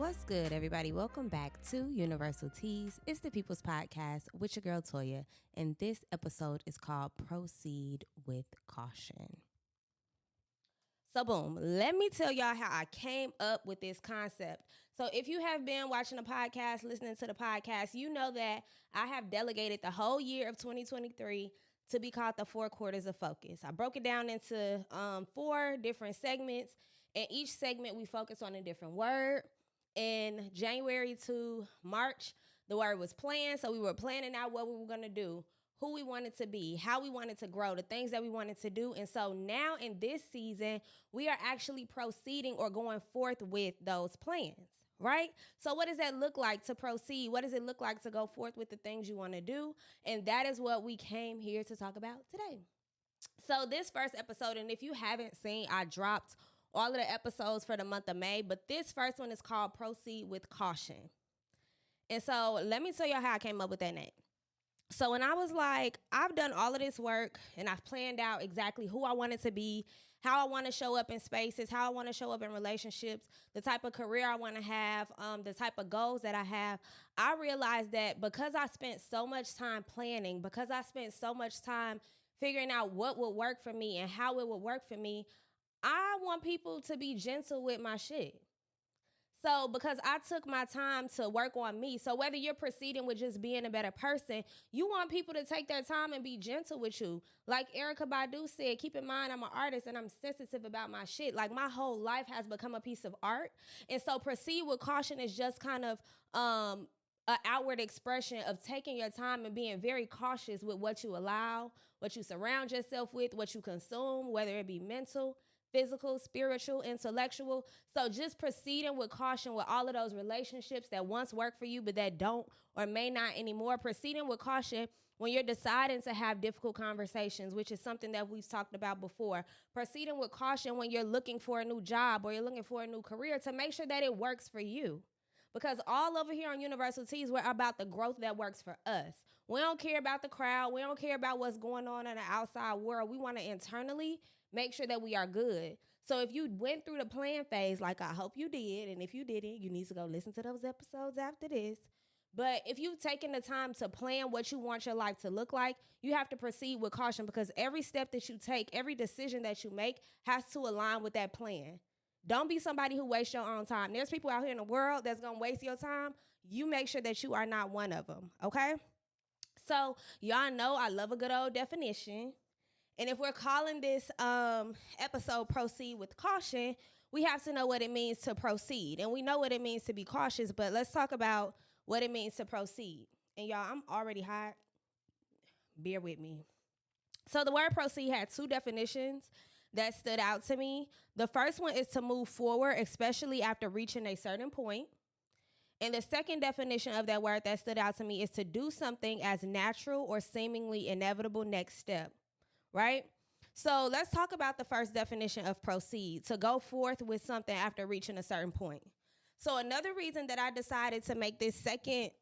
What's good, everybody? Welcome back to Universal Teas. It's the People's Podcast with your girl, Toya, and this episode is called Proceed with Caution. So, boom, let me tell y'all how I came up with this concept. So, if you have been watching the podcast, listening to the podcast, you know that I have delegated the whole year of 2023 to be called the 4 quarters of focus. I broke it down into 4 different segments, and each segment we focus on a different word. In January to March, the word was plan. So we were planning out what we were going to do, who we wanted to be, how we wanted to grow, the things that we wanted to do. And so now in this season, we are actually proceeding or going forth with those plans, right? So what does that look like to proceed? What does it look like to go forth with the things you want to do? And that is what we came here to talk about today. So this first episode, and if you haven't seen, I dropped all of the episodes for the month of May, but this first one is called Proceed with Caution. And so let me tell y'all how I came up with that name. So when I was like, I've done all of this work and I've planned out exactly who I wanted to be, how I want to show up in spaces, how I want to show up in relationships, the type of career I want to have, the type of goals that I have, I realized that because I spent so much time planning, because I spent so much time figuring out what would work for me and how it would work for me, I want people to be gentle with my shit. So because I took my time to work on me, so whether you're proceeding with just being a better person, you want people to take their time and be gentle with you. Like Erykah Badu said, keep in mind I'm an artist and I'm sensitive about my shit. Like my whole life has become a piece of art. And so proceed with caution is just kind of an outward expression of taking your time and being very cautious with what you allow, what you surround yourself with, what you consume, whether it be mental, physical, spiritual, intellectual. So just proceeding with caution with all of those relationships that once worked for you, but that don't or may not anymore. Proceeding with caution when you're deciding to have difficult conversations, which is something that we've talked about before. Proceeding with caution when you're looking for a new job or you're looking for a new career to make sure that it works for you. Because all over here on Universal Teas, we're about the growth that works for us. We don't care about the crowd. We don't care about what's going on in the outside world. We want to internally make sure that we are good. So if you went through the plan phase, like I hope you did, and if you didn't, you need to go listen to those episodes after this. But if you've taken the time to plan what you want your life to look like, you have to proceed with caution because every step that you take, every decision that you make has to align with that plan. Don't be somebody who wastes your own time. There's people out here in the world that's going to waste your time. You make sure that you are not one of them, okay? So y'all know I love a good old definition. And if we're calling this episode Proceed with Caution, we have to know what it means to proceed. And we know what it means to be cautious, but let's talk about what it means to proceed. And y'all, I'm already hot. Bear with me. So the word proceed had 2 definitions that stood out to me. The first one is to move forward, especially after reaching a certain point. And the second definition of that word that stood out to me is to do something as natural or seemingly inevitable next step. Right? So let's talk about the first definition of proceed, to go forth with something after reaching a certain point. So another reason that I decided to make this second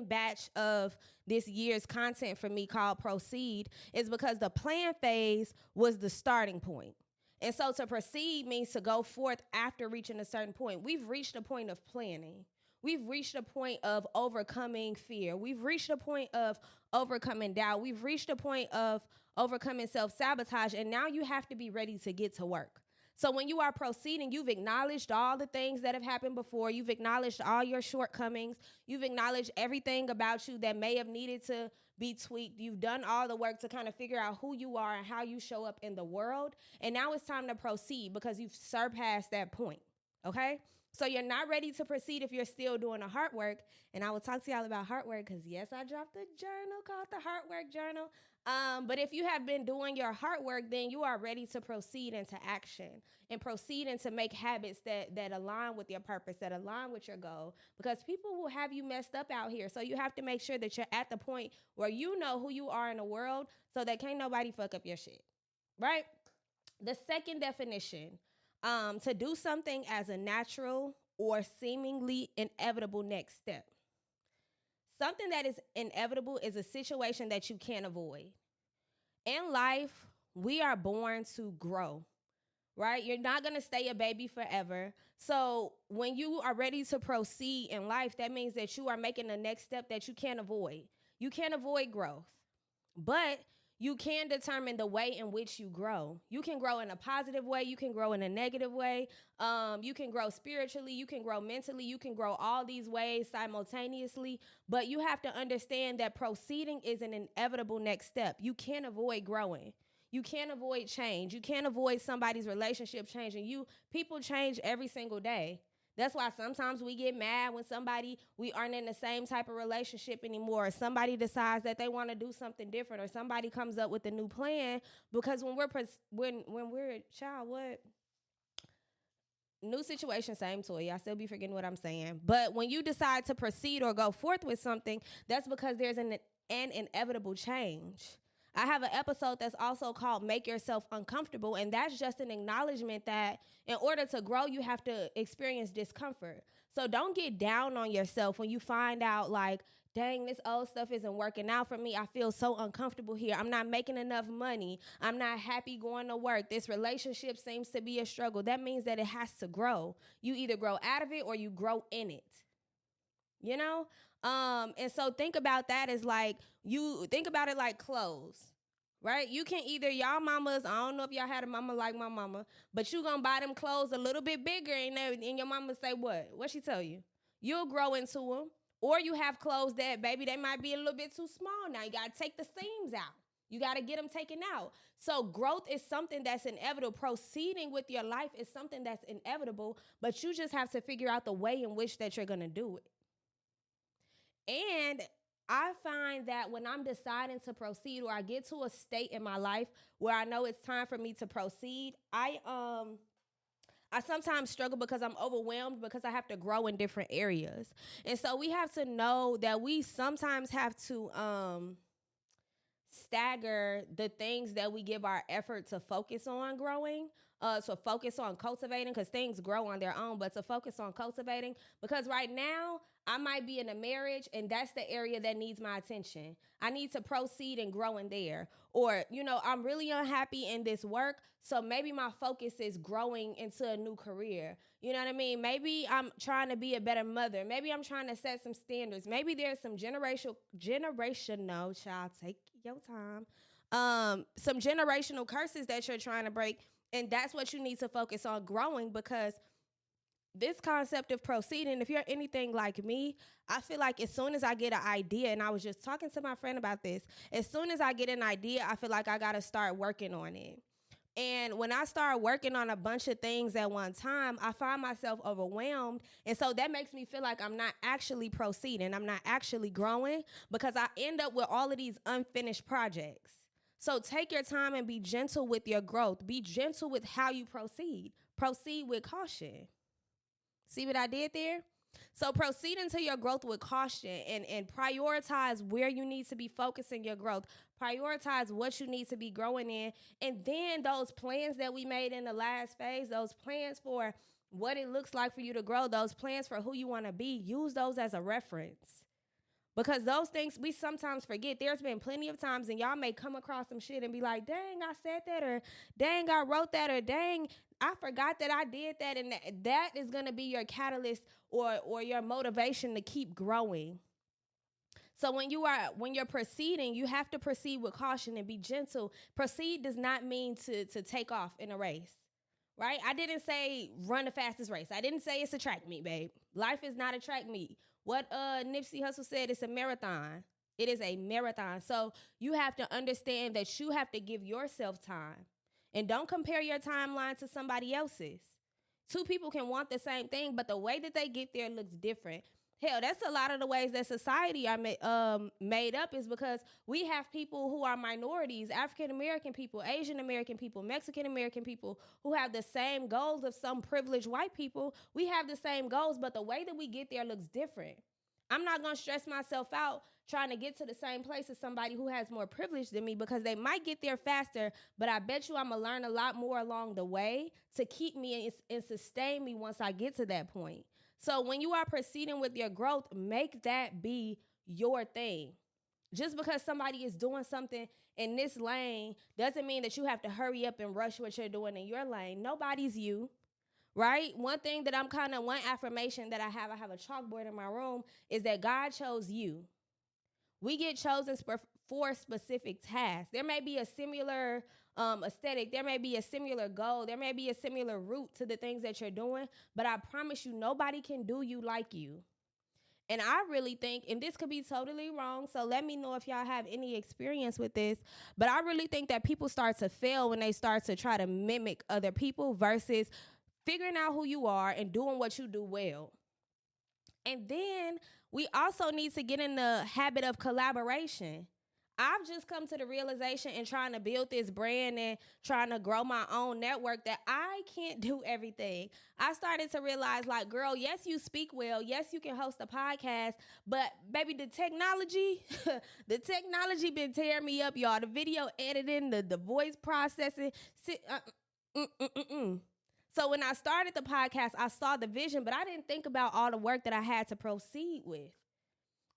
batch of this year's content for me called Proceed is because the plan phase was the starting point. And so to proceed means to go forth after reaching a certain point. We've reached a point of planning. We've reached a point of overcoming fear. We've reached a point of overcoming doubt. We've reached a point of overcoming self-sabotage, and now you have to be ready to get to work. So when you are proceeding, you've acknowledged all the things that have happened before. You've acknowledged all your shortcomings. You've acknowledged everything about you that may have needed to be tweaked. You've done all the work to kind of figure out who you are and how you show up in the world. And now it's time to proceed because you've surpassed that point, okay? So you're not ready to proceed if you're still doing the heart work. And I will talk to y'all about heart work because, yes, I dropped a journal called the Heart Work Journal. But if you have been doing your heart work, then you are ready to proceed into action and proceed into make habits that align with your purpose, that align with your goal. Because people will have you messed up out here. So you have to make sure that you're at the point where you know who you are in the world so that can't nobody fuck up your shit, right? The second definition, to do something as a natural or seemingly inevitable next step. Something that is inevitable is a situation that you can't avoid. In life, we are born to grow, right? You're not going to stay a baby forever. So when you are ready to proceed in life, that means that you are making the next step that you can't avoid. You can't avoid growth, but you can determine the way in which you grow. You can grow in a positive way. You can grow in a negative way. You can grow spiritually. You can grow mentally. You can grow all these ways simultaneously. But you have to understand that proceeding is an inevitable next step. You can't avoid growing. You can't avoid change. You can't avoid somebody's relationship changing. People change every single day. That's why sometimes we get mad when we aren't in the same type of relationship anymore, or somebody decides that they want to do something different, or somebody comes up with a new plan. Because when we're a child, what? New situation, same toy. I still be forgetting what I'm saying. But when you decide to proceed or go forth with something, that's because there's an inevitable change. I have an episode that's also called Make Yourself Uncomfortable, and that's just an acknowledgement that in order to grow, you have to experience discomfort. So don't get down on yourself when you find out, like, dang, this old stuff isn't working out for me. I feel so uncomfortable here. I'm not making enough money. I'm not happy going to work. This relationship seems to be a struggle. That means that it has to grow. You either grow out of it or you grow in it. You know? And so think about that as like, you think about it like clothes, right? You can either, y'all mamas, I don't know if y'all had a mama like my mama, but you gonna buy them clothes a little bit bigger, and your mama say what? What she tell you? You'll grow into them. Or you have clothes that, baby, they might be a little bit too small now. You gotta take the seams out. You got to get them taken out. So growth is something that's inevitable. Proceeding with your life is something that's inevitable, but you just have to figure out the way in which that you're going to do it. And I find that when I'm deciding to proceed, or I get to a state in my life where I know it's time for me to proceed, I sometimes struggle because I'm overwhelmed because I have to grow in different areas. And so we have to know that we sometimes have to stagger the things that we give our effort to focus on growing, to focus on cultivating, because things grow on their own, but to focus on cultivating. Because right now, I might be in a marriage, and that's the area that needs my attention. I need to proceed and grow in there. Or, I'm really unhappy in this work, so maybe my focus is growing into a new career. You know what I mean? Maybe I'm trying to be a better mother. Maybe I'm trying to set some standards. Maybe there's some generational, child, take your time. Some generational curses that you're trying to break, and that's what you need to focus on growing, because this concept of proceeding, if you're anything like me, I feel like as soon as I get an idea, and I was just talking to my friend about this, as soon as I get an idea, I feel like I got to start working on it. And when I start working on a bunch of things at one time, I find myself overwhelmed. And so that makes me feel like I'm not actually proceeding. I'm not actually growing, because I end up with all of these unfinished projects. So take your time and be gentle with your growth. Be gentle with how you proceed. Proceed with caution. See what I did there? So proceed into your growth with caution, and prioritize where you need to be focusing your growth. Prioritize what you need to be growing in. And then those plans that we made in the last phase, those plans for what it looks like for you to grow, those plans for who you want to be, use those as a reference. Because those things we sometimes forget. There's been plenty of times, and y'all may come across some shit and be like, dang, I said that, or dang, I wrote that, or dang, I forgot that I did that. And that is going to be your catalyst or your motivation to keep growing. So when you're proceeding, you have to proceed with caution and be gentle. Proceed does not mean to take off in a race, right? I didn't say run the fastest race. I didn't say it's a track meet, babe. Life is not a track meet. What Nipsey Hussle said, it's a marathon. It is a marathon. So you have to understand that you have to give yourself time. And don't compare your timeline to somebody else's. Two people can want the same thing, but the way that they get there looks different. Hell, that's a lot of the ways that society are made up, is because we have people who are minorities, African-American people, Asian-American people, Mexican-American people, who have the same goals of some privileged white people. We have the same goals, but the way that we get there looks different. I'm not going to stress myself out trying to get to the same place as somebody who has more privilege than me, because they might get there faster, but I bet you I'm going to learn a lot more along the way to keep me and sustain me once I get to that point. So when you are proceeding with your growth, make that be your thing. Just because somebody is doing something in this lane doesn't mean that you have to hurry up and rush what you're doing in your lane. Nobody's you, right? One thing that one affirmation that I have a chalkboard in my room, is that God chose you. We get chosen for specific tasks. There may be a similar aesthetic, there may be a similar goal, there may be a similar route to the things that you're doing, but I promise you, nobody can do you like you. And I really think, and this could be totally wrong, so let me know if y'all have any experience with this, but I really think that people start to fail when they start to try to mimic other people versus figuring out who you are and doing what you do well. And then we also need to get in the habit of collaboration. I've just come to the realization in trying to build this brand and trying to grow my own network that I can't do everything. I started to realize, like, girl, yes, you speak well. Yes, you can host a podcast. But, baby, the technology, the technology been tearing me up, y'all. The video editing, the voice processing. So when I started the podcast, I saw the vision, but I didn't think about all the work that I had to proceed with.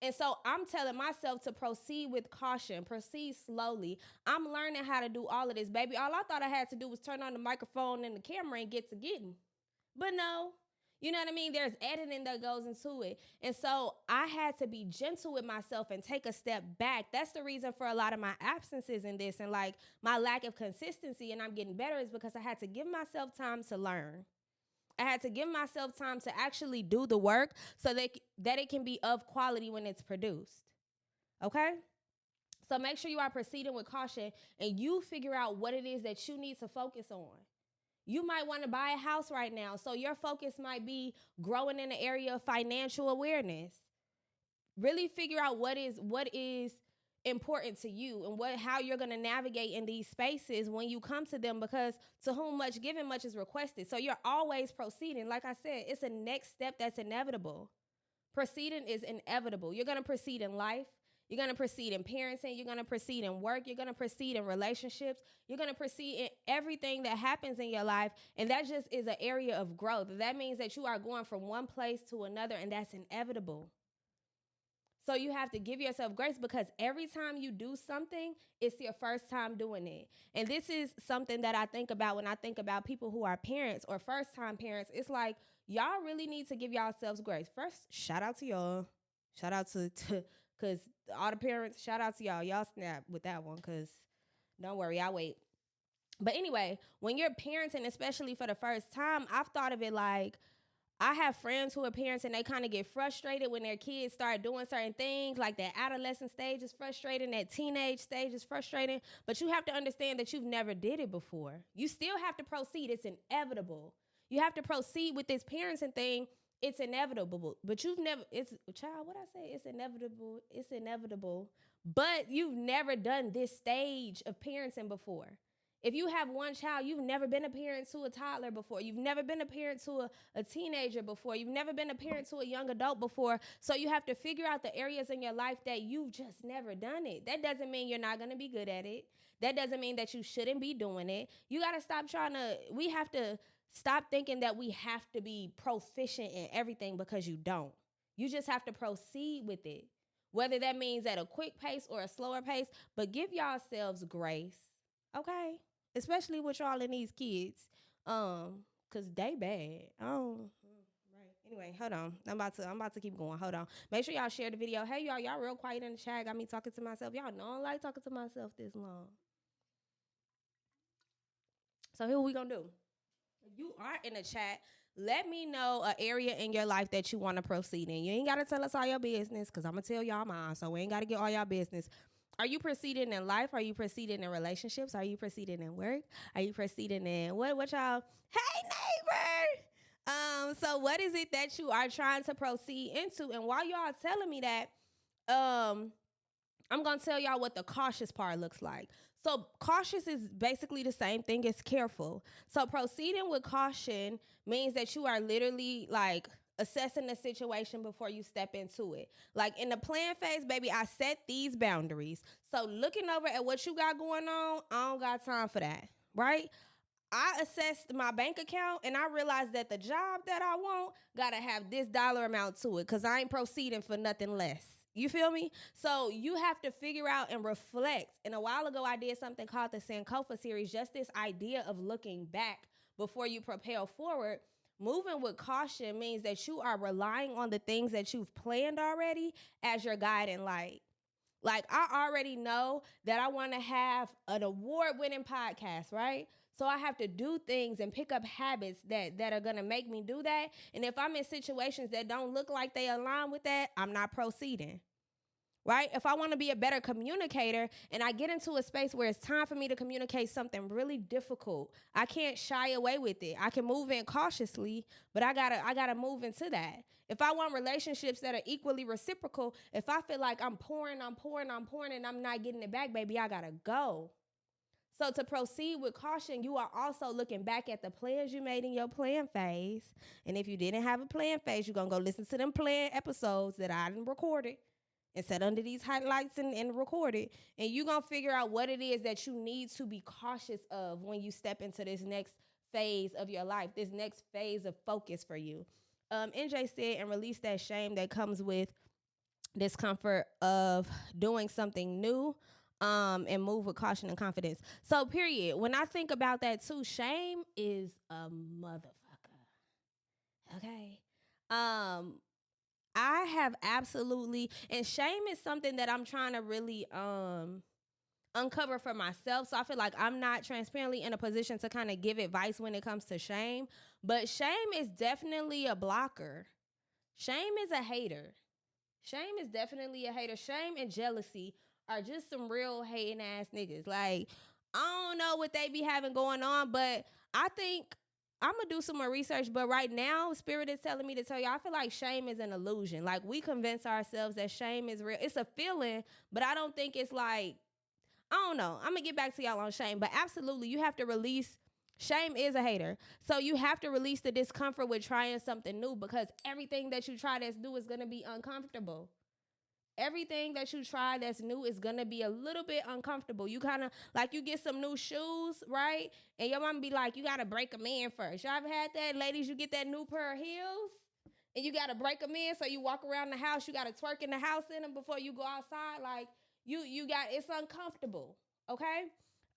And so I'm telling myself to proceed with caution, proceed slowly. I'm learning how to do all of this, baby. All I thought I had to do was turn on the microphone and the camera and get to getting. But no, you know what I mean? There's editing that goes into it. And so I had to be gentle with myself and take a step back. That's the reason for a lot of my absences in this and like my lack of consistency, and I'm getting better, is because I had to give myself time to learn. I had to give myself time to actually do the work so that it can be of quality when it's produced. Okay? So make sure you are proceeding with caution and you figure out what it is that you need to focus on. You might want to buy a house right now, so your focus might be growing in the area of financial awareness. Really figure out what is important to you and how you're going to navigate in these spaces when you come to them, because to whom much given, much is requested. So you're always proceeding. Like I said, it's a next step that's inevitable. Proceeding is inevitable. You're going to proceed in life. You're going to proceed in parenting. You're going to proceed in work. You're going to proceed in relationships. You're going to proceed in everything that happens in your life. And that just is an area of growth. That means that you are going from one place to another, and that's inevitable. So you have to give yourself grace, because every time you do something, it's your first time doing it. And this is something that I think about when I think about people who are parents or first-time parents. It's like, y'all really need to give yourselves grace. First, shout out to y'all. Shout out to because all the parents, shout out to y'all. Y'all snap with that one, because don't worry, I'll wait. But anyway, when you're parenting, especially for the first time, I've thought of it like, I have friends who are parents and they kind of get frustrated when their kids start doing certain things. Like that adolescent stage is frustrating, that teenage stage is frustrating. But you have to understand that you've never did it before. You still have to proceed. It's inevitable. You have to proceed with this parenting thing. It's inevitable. But you've never, it's, child, what I say? It's inevitable. It's inevitable. But you've never done this stage of parenting before. If you have one child, you've never been a parent to a toddler before. You've never been a parent to a teenager before. You've never been a parent to a young adult before. So you have to figure out the areas in your life that you've just never done it. That doesn't mean you're not going to be good at it. That doesn't mean that you shouldn't be doing it. You got to stop we have to stop thinking that we have to be proficient in everything, because you don't. You just have to proceed with it, whether that means at a quick pace or a slower pace, but give yourselves grace, okay? Especially with y'all and these kids, cause they bad. Right. Anyway, hold on. I'm about to keep going. Hold on. Make sure y'all share the video. Hey y'all real quiet in the chat. Got me talking to myself. Y'all know I don't like talking to myself this long. So here we gonna do. If you are in the chat, let me know an area in your life that you want to proceed in. You ain't gotta tell us all your business, cause I'm gonna tell y'all mine. So we ain't gotta get all y'all business. Are you proceeding in life? Are you proceeding in relationships? Are you proceeding in work? Are you proceeding in what y'all? Hey neighbor. So what is it that you are trying to proceed into? And while y'all telling me that, I'm gonna tell y'all what the cautious part looks like. So cautious is basically the same thing as careful. So proceeding with caution means that you are literally like assessing the situation before you step into it. Like in the plan phase, baby, I set these boundaries. So looking over at what you got going on, I don't got time for that, right? I assessed my bank account and I realized that the job that I want got to have this dollar amount to it, because I ain't proceeding for nothing less. You feel me? So you have to figure out and reflect. And a while ago, I did something called the Sankofa series, just this idea of looking back before you propel forward. Moving with caution means that you are relying on the things that you've planned already as your guiding light. Like, I already know that I want to have an award-winning podcast, right? So I have to do things and pick up habits that are going to make me do that. And if I'm in situations that don't look like they align with that, I'm not proceeding. Right? If I want to be a better communicator and I get into a space where it's time for me to communicate something really difficult, I can't shy away with it. I can move in cautiously, but I gotta move into that. If I want relationships that are equally reciprocal, if I feel like I'm pouring, and I'm not getting it back, baby, I gotta go. So to proceed with caution, you are also looking back at the plans you made in your plan phase. And if you didn't have a plan phase, you're going to go listen to them plan episodes that I done recorded and set under these highlights and record it. And you're going to figure out what it is that you need to be cautious of when you step into this next phase of your life, this next phase of focus for you. NJ said, and release that shame that comes with discomfort of doing something new. And move with caution and confidence. So, period. When I think about that too, shame is a motherfucker. Okay. I have absolutely, and shame is something that I'm trying to really uncover for myself. So I feel like I'm not transparently in a position to kind of give advice when it comes to shame. But shame is definitely a blocker. Shame is a hater. Shame is definitely a hater. Shame and jealousy are just some real hating ass niggas. Like, I don't know what they be having going on, but I think I'm gonna do some more research. But right now, Spirit is telling me to tell you, I feel like shame is an illusion. Like, we convince ourselves that shame is real. It's a feeling, but I don't think it's like, I don't know. I'm gonna get back to y'all on shame, but absolutely, you have to release. Shame is a hater. So you have to release the discomfort with trying something new, because everything that you try that's new is gonna be uncomfortable. Everything that you try that's new is gonna be a little bit uncomfortable. You kind of like, you get some new shoes, right? And your mom be like, you gotta break them in first. Y'all ever had that? Ladies, you get that new pair of heels and you gotta break them in. So you walk around the house, you gotta twerk in the house in them before you go outside. Like, you got, it's uncomfortable. Okay?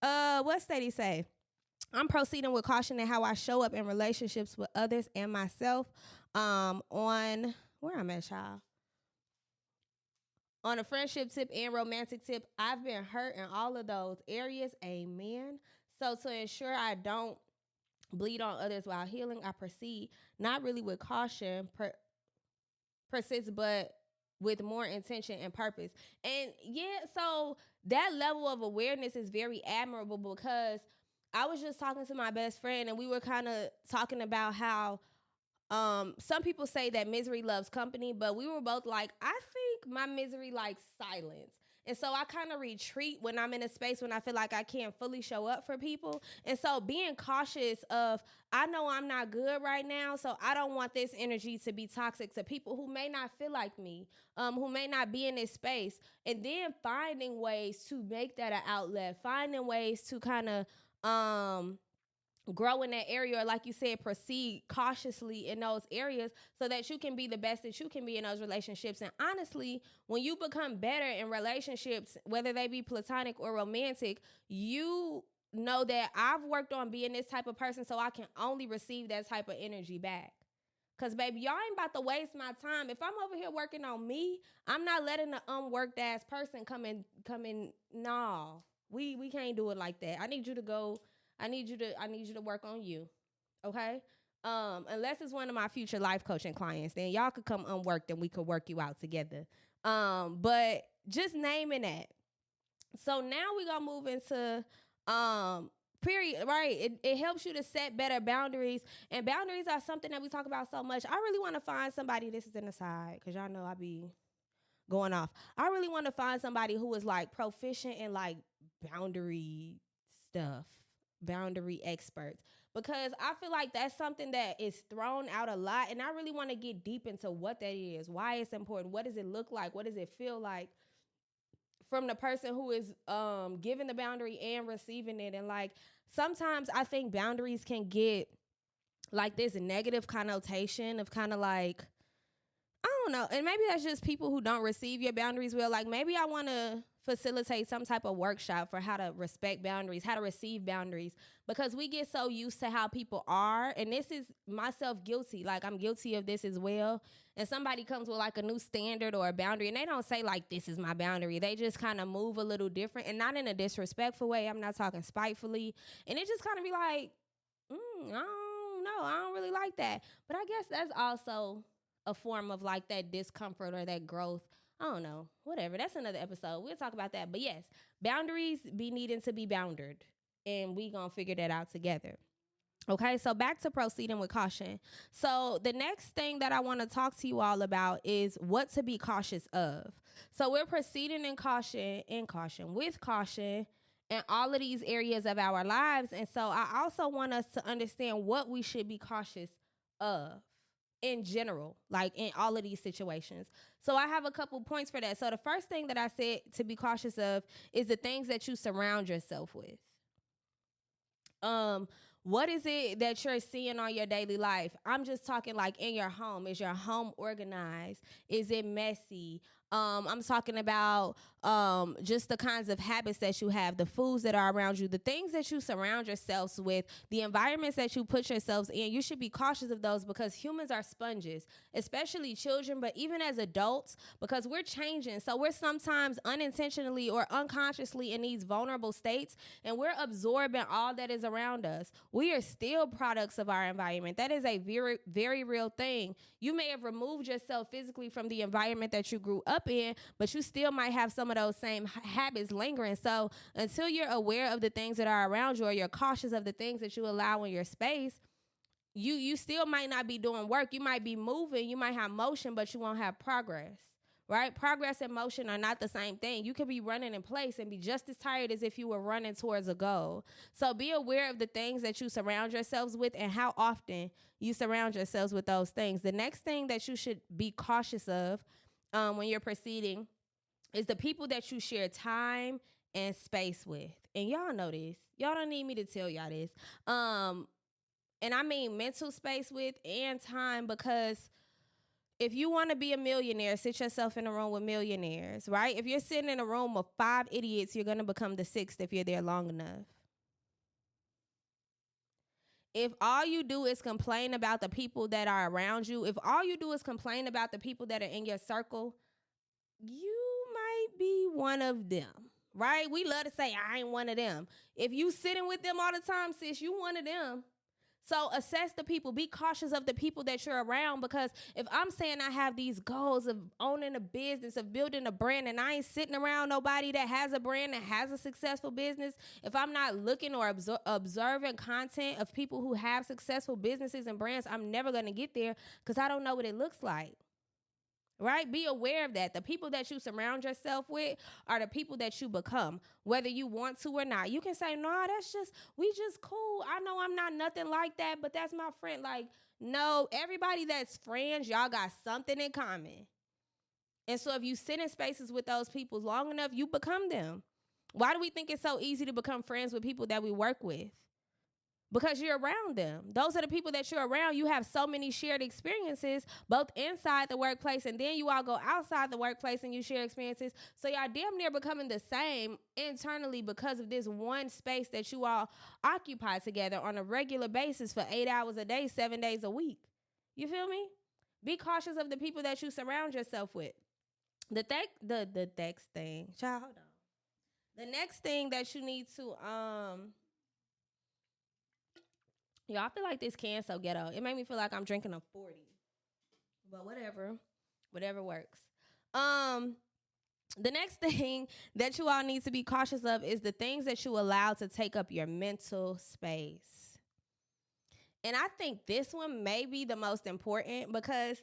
What Steady say? I'm proceeding with caution in how I show up in relationships with others and myself. On where I'm at, y'all. On a friendship tip and romantic tip, I've been hurt in all of those areas. Amen. So to ensure I don't bleed on others while healing, I proceed not really with caution, persist, but with more intention and purpose. And yeah, so that level of awareness is very admirable, because I was just talking to my best friend and we were kind of talking about how some people say that misery loves company, but we were both like, I think my misery likes silence. And so I kind of retreat when I'm in a space when I feel like I can't fully show up for people. And so being cautious of, I know I'm not good right now, so I don't want this energy to be toxic to people who may not feel like me, who may not be in this space. And then finding ways to make that an outlet, finding ways to kind of grow in that area, or like you said, proceed cautiously in those areas so that you can be the best that you can be in those relationships. And honestly, when you become better in relationships, whether they be platonic or romantic, you know that I've worked on being this type of person so I can only receive that type of energy back. Cause baby, y'all ain't about to waste my time. If I'm over here working on me, I'm not letting the unworked ass person come in. No, we can't do it like that. I need you to go. I need you to work on you. Okay? Unless it's one of my future life coaching clients, then y'all could come unworked and we could work you out together. But just naming that. So now we're gonna move into period, right? It helps you to set better boundaries. And boundaries are something that we talk about so much. I really want to find somebody, this is an aside, because y'all know I be going off. I really want to find somebody who is like proficient in like boundary stuff, boundary experts, because I feel like that's something that is thrown out a lot, and I really want to get deep into what that is, why it's important, what does it look like, what does it feel like from the person who is giving the boundary and receiving it. And like, sometimes I think boundaries can get like this negative connotation of kind of like, I don't know. And maybe that's just people who don't receive your boundaries well. Like maybe I want to facilitate some type of workshop for how to respect boundaries, how to receive boundaries, because we get so used to how people are. And this is myself guilty. Like I'm guilty of this as well. And somebody comes with like a new standard or a boundary and they don't say like, this is my boundary. They just kind of move a little different and not in a disrespectful way. I'm not talking spitefully. And it just kind of be like, I don't know. I don't really like that. But I guess that's also a form of like that discomfort or that growth. I don't know. Whatever. That's another episode. We'll talk about that. But yes, boundaries be needing to be bounded. And we gonna figure that out together. Okay, so back to proceeding with caution. So the next thing that I want to talk to you all about is what to be cautious of. So we're proceeding with caution in all of these areas of our lives. And so I also want us to understand what we should be cautious of in general, like in all of these situations. So I have a couple points for that. So the first thing that I said to be cautious of is the things that you surround yourself with. What is it that you're seeing on your daily life? I'm just talking like in your home. Is your home organized? Is it messy? I'm talking about just the kinds of habits that you have, the foods that are around you, the things that you surround yourselves with, the environments that you put yourselves in. You should be cautious of those because humans are sponges, especially children, but even as adults, because we're changing. So we're sometimes unintentionally or unconsciously in these vulnerable states, and we're absorbing all that is around us. We are still products of our environment. That is a very, very real thing. You may have removed yourself physically from the environment that you grew up in, but you still might have some of those same habits lingering. So until you're aware of the things that are around you or you're cautious of the things that you allow in your space, you still might not be doing work. You might be moving, you might have motion, but you won't have progress. Right? Progress and motion are not the same thing. You could be running in place and be just as tired as if you were running towards a goal. So be aware of the things that you surround yourselves with and how often you surround yourselves with those things. The next thing that you should be cautious of when you're proceeding is the people that you share time and space with. And y'all know this. Y'all don't need me to tell y'all this. And I mean mental space with and time, because if you want to be a millionaire, sit yourself in a room with millionaires, right? If you're sitting in a room of 5 idiots, you're going to become the 6th if you're there long enough. If all you do is complain about the people that are around you, if all you do is complain about the people that are in your circle, you might be one of them, right? We love to say, I ain't one of them. If you sitting with them all the time, sis, you one of them. So assess the people. Be cautious of the people that you're around, because if I'm saying I have these goals of owning a business, of building a brand, and I ain't sitting around nobody that has a brand, that has a successful business, if I'm not looking or observing content of people who have successful businesses and brands, I'm never going to get there because I don't know what it looks like. Right? Be aware of that. The people that you surround yourself with are the people that you become, whether you want to or not. You can say, no, we just cool. I know I'm not nothing like that, but that's my friend. Like, no, everybody that's friends, y'all got something in common. And so if you sit in spaces with those people long enough, you become them. Why do we think it's so easy to become friends with people that we work with? Because you're around them. Those are the people that you're around. You have so many shared experiences, both inside the workplace, and then you all go outside the workplace and you share experiences. So y'all damn near becoming the same internally because of this one space that you all occupy together on a regular basis for 8 hours a day, 7 days a week. You feel me? Be cautious of the people that you surround yourself with. The next thing, child, hold on. The next thing that you need to Yo, I feel like this can so ghetto. It made me feel like I'm drinking a 40. But whatever works. The next thing that you all need to be cautious of is the things that you allow to take up your mental space. And I think this one may be the most important, because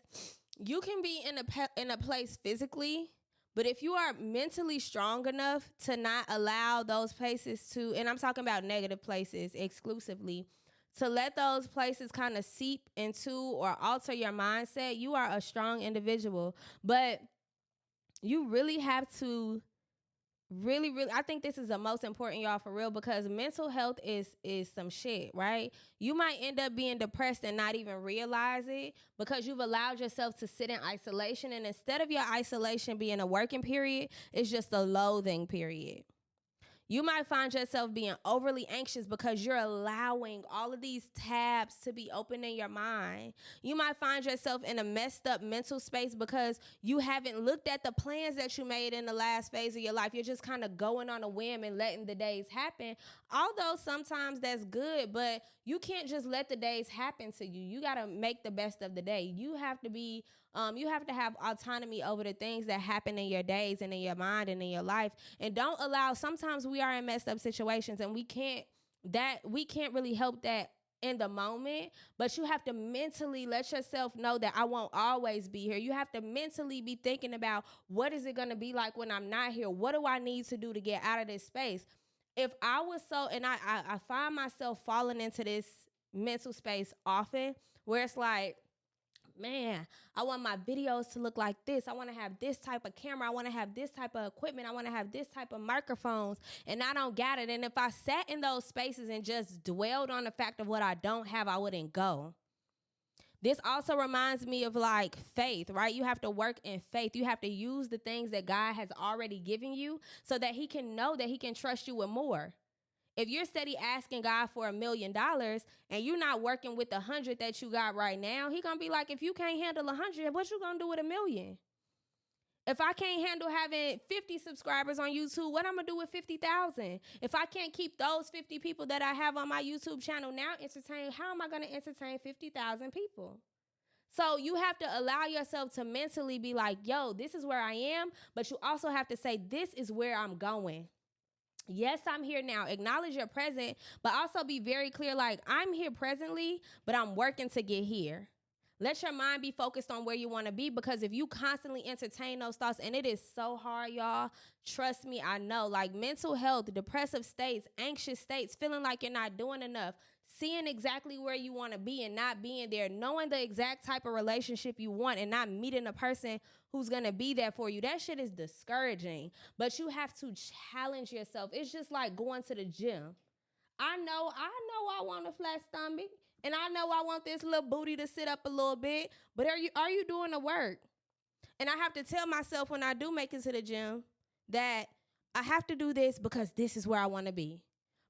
you can be in a place physically, but if you are mentally strong enough to not allow those places to, and I'm talking about negative places exclusively, to let those places kind of seep into or alter your mindset, you are a strong individual. But you really have to Really, really, I think this is the most important, y'all, for real, because mental health is some shit, right? You might end up being depressed and not even realize it because you've allowed yourself to sit in isolation, and instead of your isolation being a working period, it's just a loathing period. You might find yourself being overly anxious because you're allowing all of these tabs to be open in your mind. You might find yourself in a messed up mental space because you haven't looked at the plans that you made in the last phase of your life. You're just kind of going on a whim and letting the days happen. Although sometimes that's good, but you can't just let the days happen to you. You got to make the best of the day. You have to have autonomy over the things that happen in your days and in your mind and in your life. And don't allow, sometimes we are in messed up situations and we can't really help that in the moment, but you have to mentally let yourself know that I won't always be here. You have to mentally be thinking about, what is it going to be like when I'm not here? What do I need to do to get out of this space? If I was so, and I find myself falling into this mental space often where it's like, man, I want my videos to look like this. I want to have this type of camera. I want to have this type of equipment. I want to have this type of microphones, and I don't got it. And if I sat in those spaces and just dwelled on the fact of what I don't have, I wouldn't go. This also reminds me of like faith, right? You have to work in faith. You have to use the things that God has already given you so that he can know that he can trust you with more. If you're steady asking God for $1,000,000 and you're not working with 100 that you got right now, he gonna be like, if you can't handle 100, what you gonna do with 1,000,000? If I can't handle having 50 subscribers on YouTube, what I'm gonna do with 50,000? If I can't keep those 50 people that I have on my YouTube channel now entertained, how am I gonna entertain 50,000 people? So you have to allow yourself to mentally be like, yo, this is where I am, but you also have to say, this is where I'm going. Yes, I'm here now. Acknowledge your present, but also be very clear, like, I'm here presently, but I'm working to get here. Let your mind be focused on where you want to be, because if you constantly entertain those thoughts, and it is so hard, y'all, trust me, I know, like mental health, depressive states, anxious states, feeling like you're not doing enough, seeing exactly where you want to be and not being there, knowing the exact type of relationship you want and not meeting a person who's going to be there for you. That shit is discouraging, but you have to challenge yourself. It's just like going to the gym. I know I want a flat stomach, and I know I want this little booty to sit up a little bit, but are you doing the work? And I have to tell myself when I do make it to the gym that I have to do this because this is where I want to be.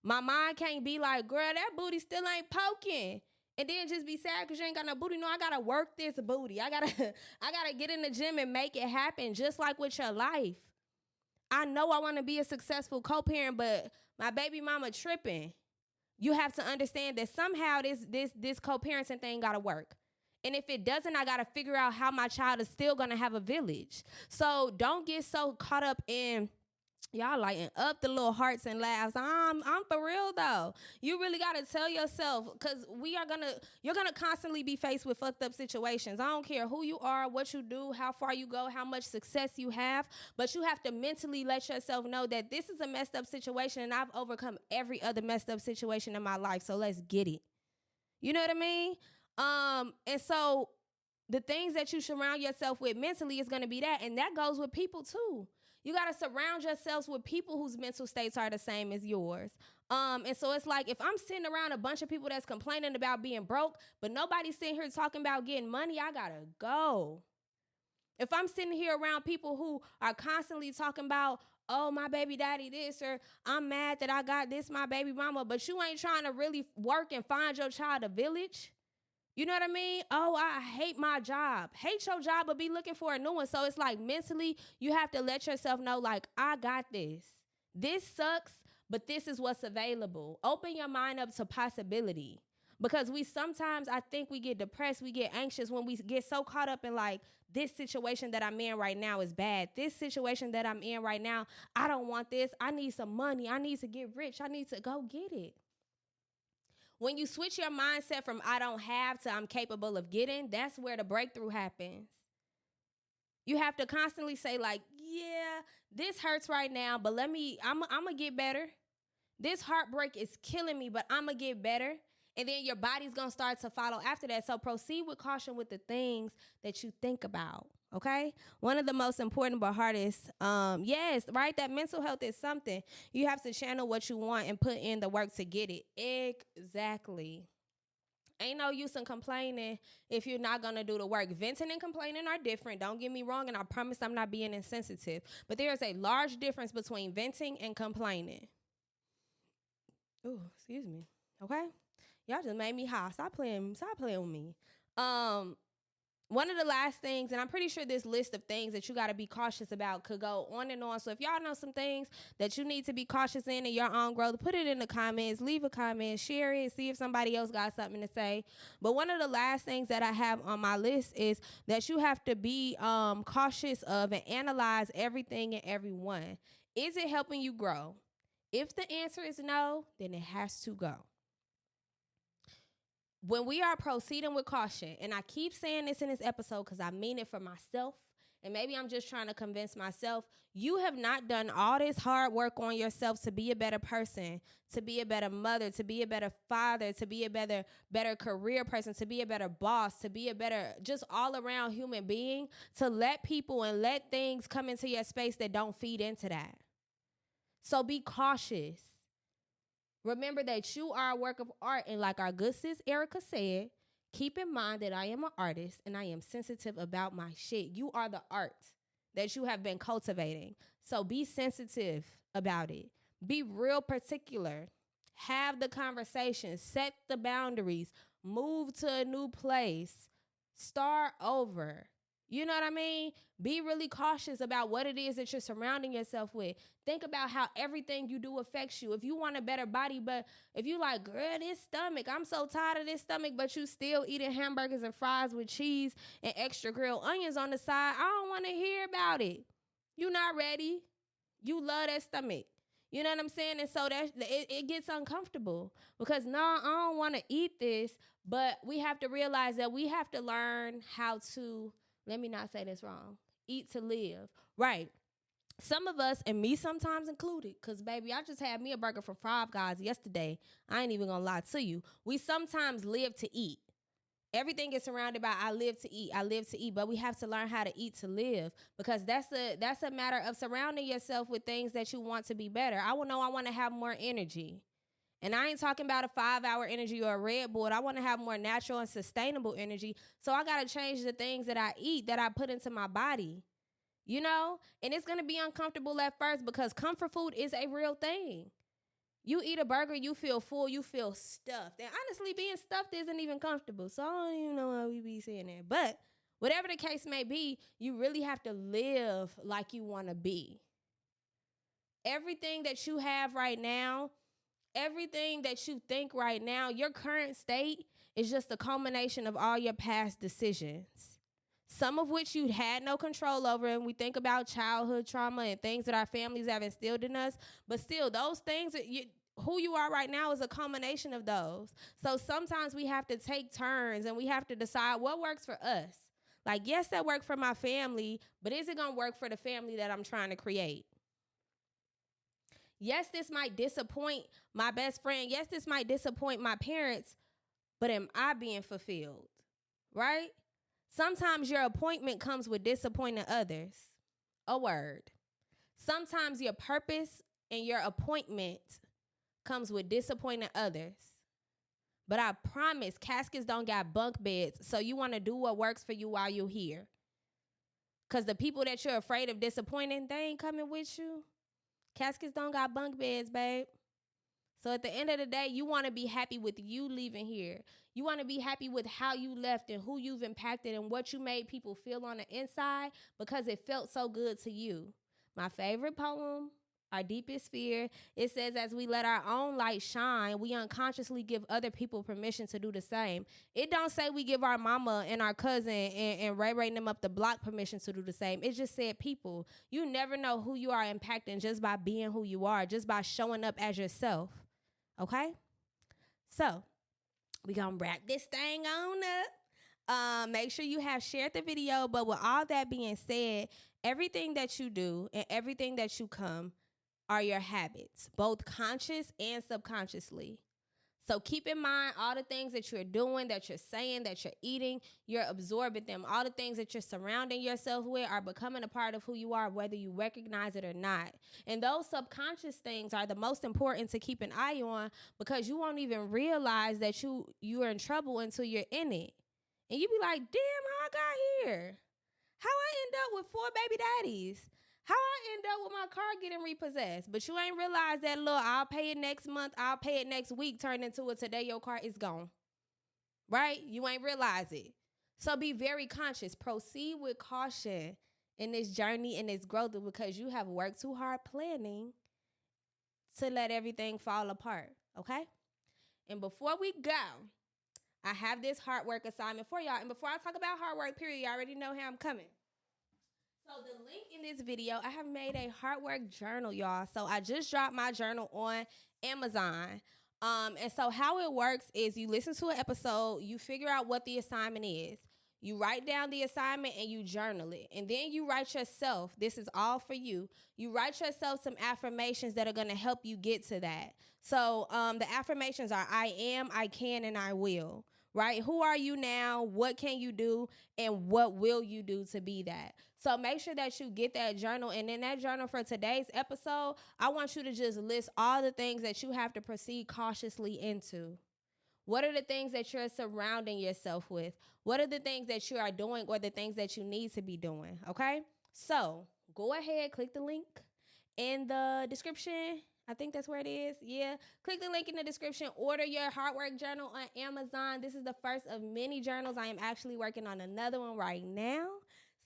My mind can't be like, girl, that booty still ain't poking. And then just be sad because you ain't got no booty. No, I gotta work this booty. I gotta get in the gym and make it happen, just like with your life. I know I want to be a successful co-parent, but my baby mama tripping. You have to understand that somehow this co-parenting thing gotta work. And if it doesn't, I gotta figure out how my child is still gonna have a village. So don't get so caught up in, y'all lighting up the little hearts and laughs. I'm for real though. You really gotta tell yourself, because you're gonna constantly be faced with fucked up situations. I don't care who you are, what you do, how far you go, how much success you have, but you have to mentally let yourself know that this is a messed up situation and I've overcome every other messed up situation in my life. So let's get it. You know what I mean? And so the things that you surround yourself with mentally is going to be that. And that goes with people too. You got to surround yourselves with people whose mental states are the same as yours. And so it's like, if I'm sitting around a bunch of people that's complaining about being broke, but nobody's sitting here talking about getting money, I got to go. If I'm sitting here around people who are constantly talking about, oh, my baby daddy this, or I'm mad that I got this, my baby mama, but you ain't trying to really work and find your child a village. You know what I mean? Oh, I hate my job. Hate your job, but be looking for a new one. So it's like mentally, you have to let yourself know, like, I got this. This sucks, but this is what's available. Open your mind up to possibility. Because I think we get depressed, we get anxious when we get so caught up in like, this situation that I'm in right now is bad. This situation that I'm in right now, I don't want this. I need some money. I need to get rich. I need to go get it. When you switch your mindset from I don't have to I'm capable of getting, that's where the breakthrough happens. You have to constantly say like, yeah, this hurts right now, but I'm going to get better. This heartbreak is killing me, but I'm going to get better. And then your body's going to start to follow after that. So proceed with caution with the things that you think about. Okay, one of the most important but hardest. Yes, right. That mental health is something you have to channel what you want and put in the work to get it. Exactly. Ain't no use in complaining if you're not gonna do the work. Venting and complaining are different. Don't get me wrong, and I promise I'm not being insensitive. But there is a large difference between venting and complaining. Oh, excuse me. Okay, y'all just made me hot. Stop playing. Stop playing with me. Um, One of the last things, and I'm pretty sure this list of things that you got to be cautious about could go on and on. So if y'all know some things that you need to be cautious in your own growth, put it in the comments, leave a comment, share it, see if somebody else got something to say. But one of the last things that I have on my list is that you have to be cautious of and analyze everything and everyone. Is it helping you grow? If the answer is no, then it has to go. When we are proceeding with caution, and I keep saying this in this episode because I mean it for myself, and maybe I'm just trying to convince myself, you have not done all this hard work on yourself to be a better person, to be a better mother, to be a better father, to be a better career person, to be a better boss, to be a better just all around human being, to let people and let things come into your space that don't feed into that. So be cautious. Remember that you are a work of art, and like our good sis Erica said, keep in mind that I am an artist and I am sensitive about my shit. You are the art that you have been cultivating. So be sensitive about it. Be real particular. Have the conversation. Set the boundaries. Move to a new place. Start over. You know what I mean? Be really cautious about what it is that you're surrounding yourself with. Think about how everything you do affects you. If you want a better body, but if you like, girl, this stomach, I'm so tired of this stomach, but you still eating hamburgers and fries with cheese and extra grilled onions on the side, I don't want to hear about it. You not ready. You love that stomach. You know what I'm saying? And so it gets uncomfortable because no, I don't want to eat this, but we have to realize that we have to learn how to, let me not say this wrong, eat to live. Right. Some of us, and me sometimes included, because baby, I just had me a burger from Five Guys yesterday. I ain't even gonna lie to you. We sometimes live to eat. Everything is surrounded by I live to eat, I live to eat, but we have to learn how to eat to live, because that's a matter of surrounding yourself with things that you want to be better. I want to have more energy. And I ain't talking about a 5-hour energy or a Red Bull. I want to have more natural and sustainable energy. So I got to change the things that I eat, that I put into my body, you know? And it's going to be uncomfortable at first because comfort food is a real thing. You eat a burger, you feel full, you feel stuffed. And honestly, being stuffed isn't even comfortable. So I don't even know why we be saying that. But whatever the case may be, you really have to live like you want to be. Everything that you have right now, everything that you think right now, your current state is just a culmination of all your past decisions, some of which you had no control over. And we think about childhood trauma and things that our families have instilled in us. But still, those things, who you are right now is a culmination of those. So sometimes we have to take turns and we have to decide what works for us. Like, yes, that worked for my family, but is it going to work for the family that I'm trying to create? Yes, this might disappoint my best friend. Yes, this might disappoint my parents, but am I being fulfilled? Right? Sometimes your appointment comes with disappointing others. A word. Sometimes your purpose and your appointment comes with disappointing others. But I promise, caskets don't got bunk beds, so you want to do what works for you while you're here. Because the people that you're afraid of disappointing, they ain't coming with you. Caskets don't got bunk beds, babe. So at the end of the day, you want to be happy with you leaving here. You want to be happy with how you left and who you've impacted and what you made people feel on the inside because it felt so good to you. My favorite poem, Our Deepest Fear, it says, as we let our own light shine, we unconsciously give other people permission to do the same. It don't say we give our mama and our cousin and Ray them up the block permission to do the same. It just said people. You never know who you are impacting just by being who you are, just by showing up as yourself. Okay? So, we're going to wrap this thing on up. Make sure you have shared the video. But with all that being said, everything that you do and everything that you come are your habits, both conscious and subconsciously. So keep in mind all the things that you're doing, that you're saying, that you're eating, you're absorbing them. All the things that you're surrounding yourself with are becoming a part of who you are, whether you recognize it or not. And those subconscious things are the most important to keep an eye on, because you won't even realize that you're in trouble until you're in it. And you be like, damn, how I got here? How I end up with 4 baby daddies? How I end up with my car getting repossessed? But you ain't realized that, look, I'll pay it next month, I'll pay it next week, turned into it today, your car is gone. Right? You ain't realize it. So be very conscious. Proceed with caution in this journey and this growth, because you have worked too hard planning to let everything fall apart. Okay? And before we go, I have this hard work assignment for y'all. And before I talk about hard work, period, you already know how I'm coming. So the link in this video, I have made a hard work journal, y'all. So I just dropped my journal on Amazon. And so how it works is you listen to an episode, you figure out what the assignment is. You write down the assignment and you journal it. And then you write yourself, this is all for you. You write yourself some affirmations that are going to help you get to that. So the affirmations are I am, I can, and I will. Right? Who are you now? What can you do? And what will you do to be that? So make sure that you get that journal. And in that journal for today's episode, I want you to just list all the things that you have to proceed cautiously into. What are the things that you're surrounding yourself with? What are the things that you are doing or the things that you need to be doing? Okay? So go ahead, click the link in the description. I think that's where it is. Yeah. Click the link in the description. Order your hard work journal on Amazon. This is the first of many journals. I am actually working on another one right now.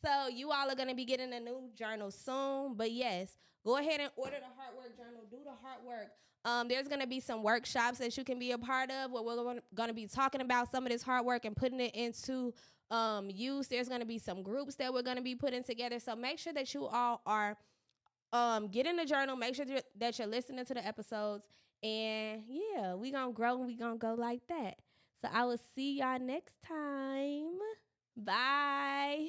So you all are going to be getting a new journal soon. But yes, go ahead and order the hard work journal. Do the hard work. There's going to be some workshops that you can be a part of where we're going to be talking about some of this hard work and putting it into use. There's going to be some groups that we're going to be putting together. So make sure that you all are get in the journal. Make sure that you're listening to the episodes. And yeah, we going to grow and we going to go like that. So I will see y'all next time. Bye.